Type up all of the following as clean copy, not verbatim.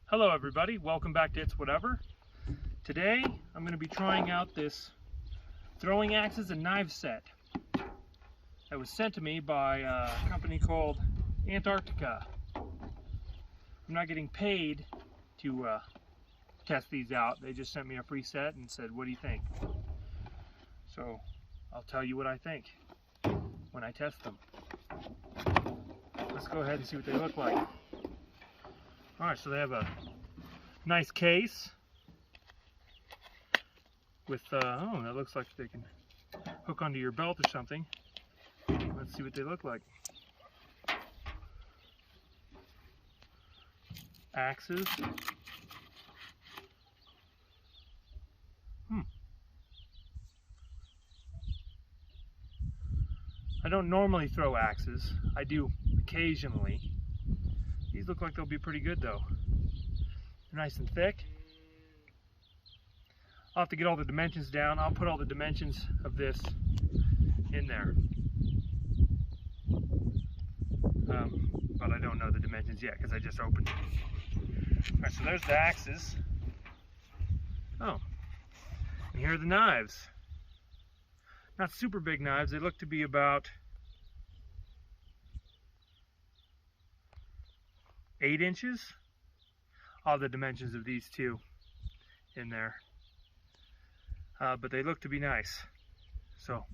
Hello everybody, welcome back to It's Whatever. Today I'm going to be trying out this throwing axes and knives set that was sent to me by a company called Antarctica. I'm not getting paid to test these out. They just sent me a free set and said, what do you think? So I'll tell you what I think when I test them. Let's go ahead and see what they look like. Alright, so they have a nice case with, oh, that looks like they can hook onto your belt or something. Let's see what they look like. Axes. I don't normally throw axes. I do occasionally. These look like they'll be pretty good though. They're nice and thick. I'll have to get all the dimensions down. I'll put all the dimensions of this in there. But I don't know the dimensions yet because I just opened it. Alright, so there's the axes. Oh, and here are the knives. Not super big knives. They look to be about 8 inches. All the dimensions of these two in there. But they look to be nice. So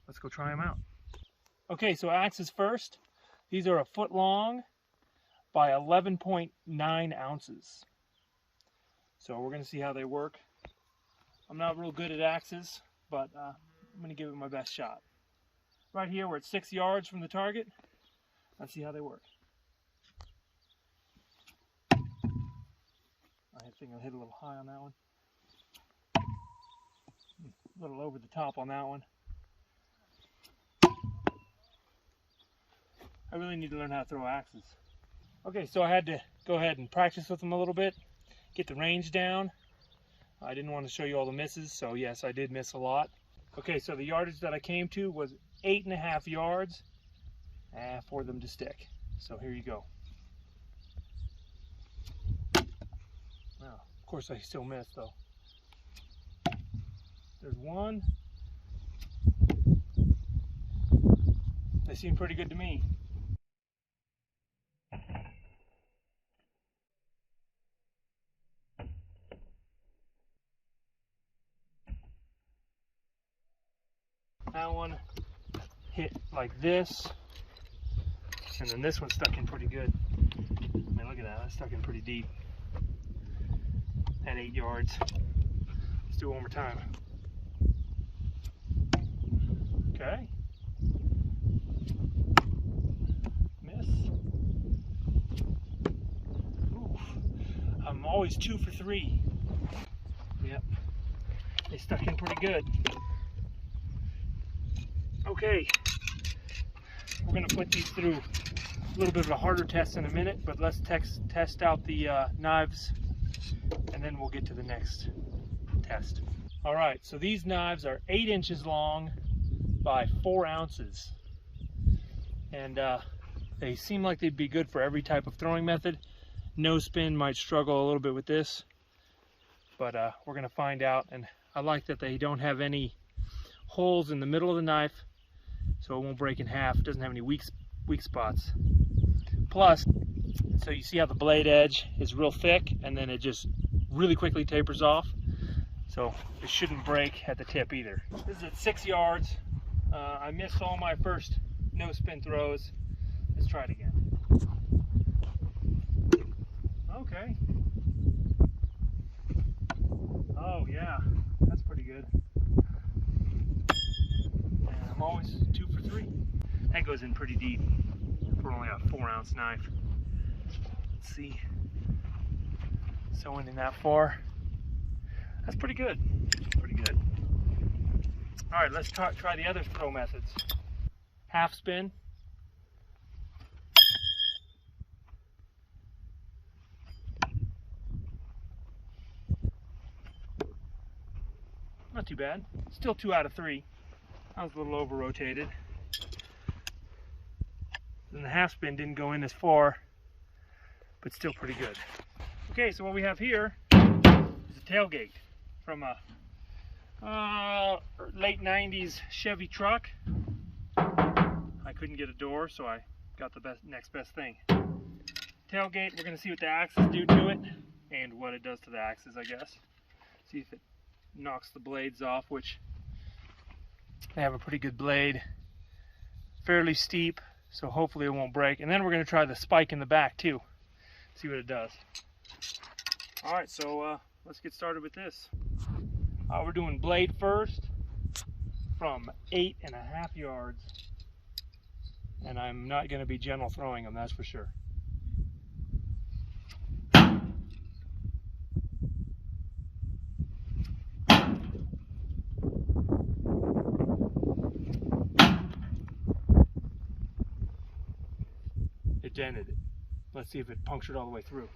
let's go try them out. Okay, so axes first. These are 1 foot long by 11.9 ounces. So we're going to see how they work. I'm not real good at axes, but I'm going to give it my best shot. Right here, we're at 6 yards from the target. Let's see how they work. I think I'll hit a little high on that one. A little over the top on that one. I really need to learn how to throw axes. Okay, so I had to go ahead and practice with them a little bit, get the range down. I didn't want to show you all the misses, so yes, I did miss a lot. Okay, so the yardage that I came to was 8.5 yards for them to stick. So here you go. Now, of course I still missed though. There's one. They seem pretty good to me. That one hit like this, and then this one stuck in pretty good. I mean, look at that, that's stuck in pretty deep at 8 yards. Let's do it one more time. Okay. Miss. Ooh. I'm always 2 for 3. Yep. They stuck in pretty good. Okay. We're going to put these through a little bit of a harder test in a minute, but let's test out the knives, and then we'll get to the next test. Alright, so these knives are 8 inches long by 4 ounces. And they seem like they'd be good for every type of throwing method. No spin might struggle a little bit with this, but we're going to find out. And I like that they don't have any holes in the middle of the knife, so it won't break in half. It doesn't have any weak spots. Plus, so you see how the blade edge is real thick, and then it just really quickly tapers off. So it shouldn't break at the tip either. This is at 6 yards. I missed all my first no spin throws. Let's try it again. Okay. Oh yeah, that's pretty good. And I'm always 2 for 3. That goes in pretty deep for only a 4-ounce knife. Let's see. Sewing in that far. That's pretty good. Pretty good. All right, let's try the other throw methods. Half spin. Not too bad. Still 2 out of 3. I was a little over rotated. And the half spin didn't go in as far, but still pretty good. Okay, so what we have here is a tailgate from a late 90s Chevy truck. I couldn't get a door, so I got the next best thing. Tailgate, we're going to see what the axes do to it and what it does to the axes, I guess. See if it knocks the blades off, which they have a pretty good blade. Fairly steep, so hopefully it won't break. And then we're going to try the spike in the back too. See what it does. Alright, so let's get started with this. We're doing blade first from 8.5 yards. And I'm not going to be gentle throwing them, that's for sure. It dented it. Let's see if it punctured all the way through.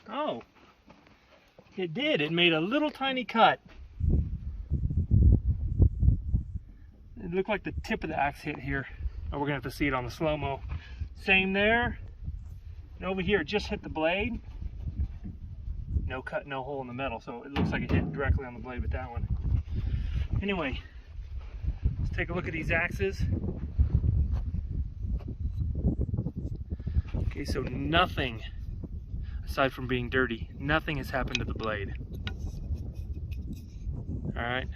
Oh, it did. It made a little tiny cut. It looked like the tip of the axe hit here. Oh, we're going to have to see it on the slow-mo. Same there. And over here, it just hit the blade. No cut, no hole in the metal, so it looks like it hit directly on the blade with that one. Anyway, let's take a look at these axes. Okay, so nothing, aside from being dirty, nothing has happened to the blade. Alright?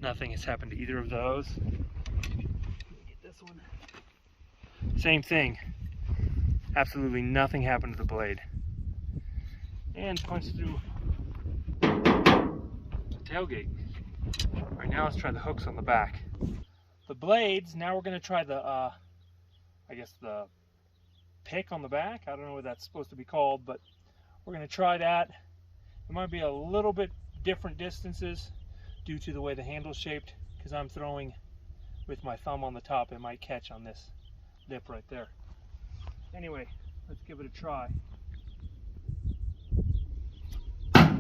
Nothing has happened to either of those. Get this one. Same thing. Absolutely nothing happened to the blade. And punch through the tailgate. Alright, now let's try the hooks on the back. The blades, now we're going to try the, I guess the pick on the back. I don't know what that's supposed to be called, but we're going to try that. It might be a little bit different distances due to the way the handle's shaped, because I'm throwing with my thumb on the top. It might catch on this lip right there. Anyway, let's give it a try. I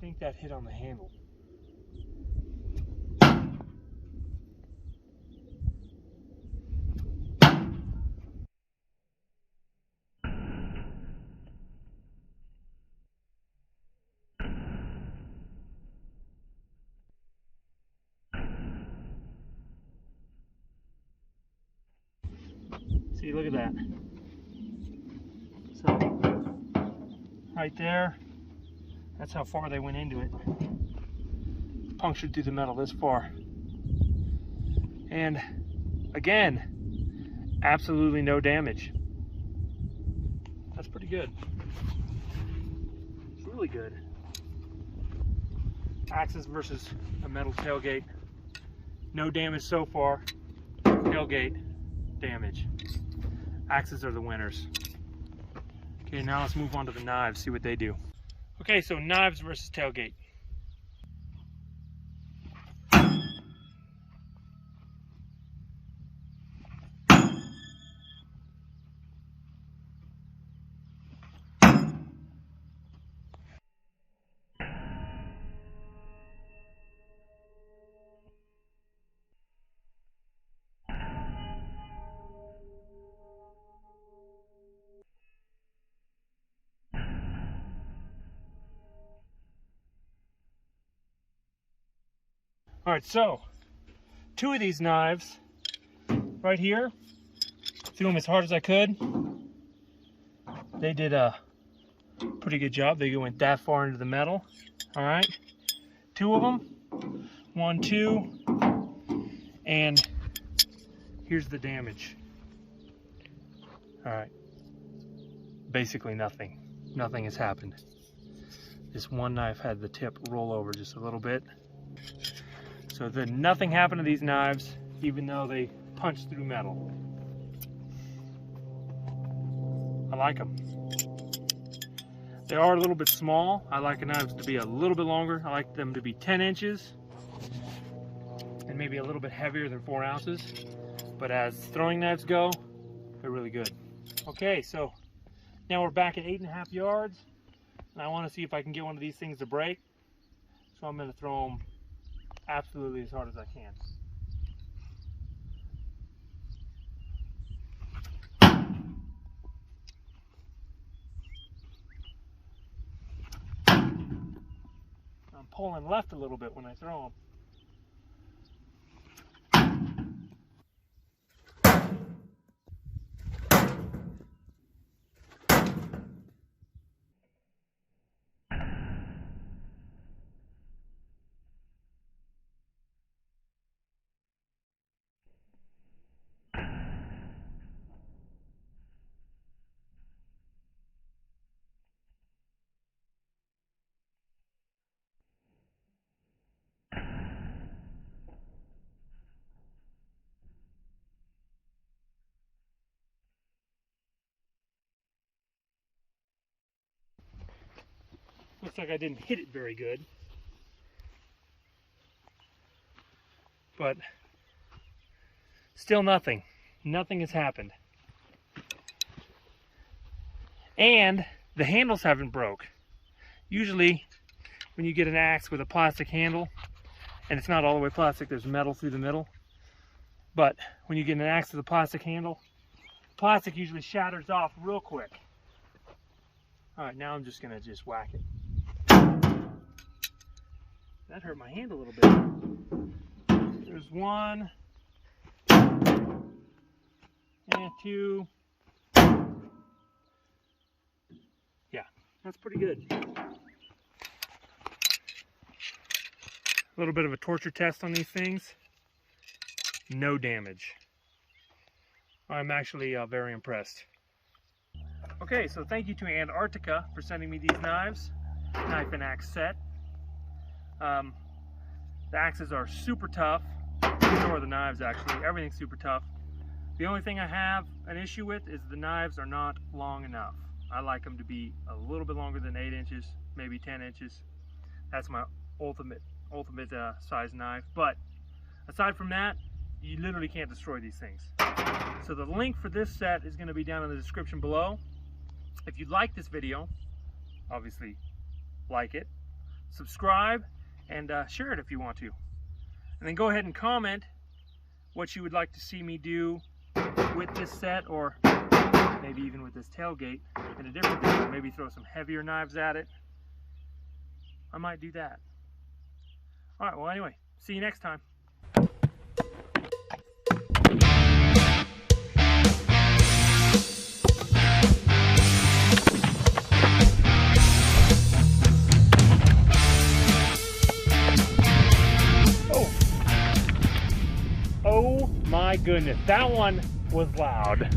think that hit on the handle. See, look at that. So, right there, that's how far they went into it. Punctured through the metal this far. And again, absolutely no damage. That's pretty good. It's really good. Axes versus a metal tailgate. No damage so far. Tailgate, damage. Axes are the winners. Okay, now let's move on to the knives, see what they do. Okay, so knives versus tailgate. All right, so two of these knives right here, threw them as hard as I could. They did a pretty good job. They went that far into the metal. All right, two of them, 1, 2, and here's the damage. All right, basically nothing. Nothing has happened. This one knife had the tip roll over just a little bit. So then nothing happened to these knives, even though they punched through metal. I like them. They are a little bit small. I like the knives to be a little bit longer. I like them to be 10 inches and maybe a little bit heavier than 4 ounces. But as throwing knives go, They're really good. Okay, so now we're back at 8.5 yards, and I want to see if I can get one of these things to break. So I'm going to throw them absolutely as hard as I can. I'm pulling left a little bit when I throw them. Looks like I didn't hit it very good, but still nothing. Nothing has happened. And the handles haven't broke. Usually when you get an axe with a plastic handle, and it's not all the way plastic, there's metal through the middle, but when you get an axe with a plastic handle, plastic usually shatters off real quick. Alright, now I'm just going to whack it. That hurt my hand a little bit. There's one, and two. Yeah, that's pretty good. A little bit of a torture test on these things. No damage. I'm actually very impressed. Okay, so thank you to Antarctica for sending me these knives. Knife and axe set. The axes are super tough. So are the knives, actually. Everything's super tough. The only thing I have an issue with is the knives are not long enough. I like them to be a little bit longer than 8 inches, maybe 10 inches. That's my ultimate size knife. But aside from that, you literally can't destroy these things. So the link for this set is going to be down in the description below. If you like this video, obviously like it, subscribe, and share it if you want to. And then go ahead and comment what you would like to see me do with this set, or maybe even with this tailgate in a different video. Maybe throw some heavier knives at it. I might do that. Alright, well anyway, see you next time. Oh my goodness, that one was loud.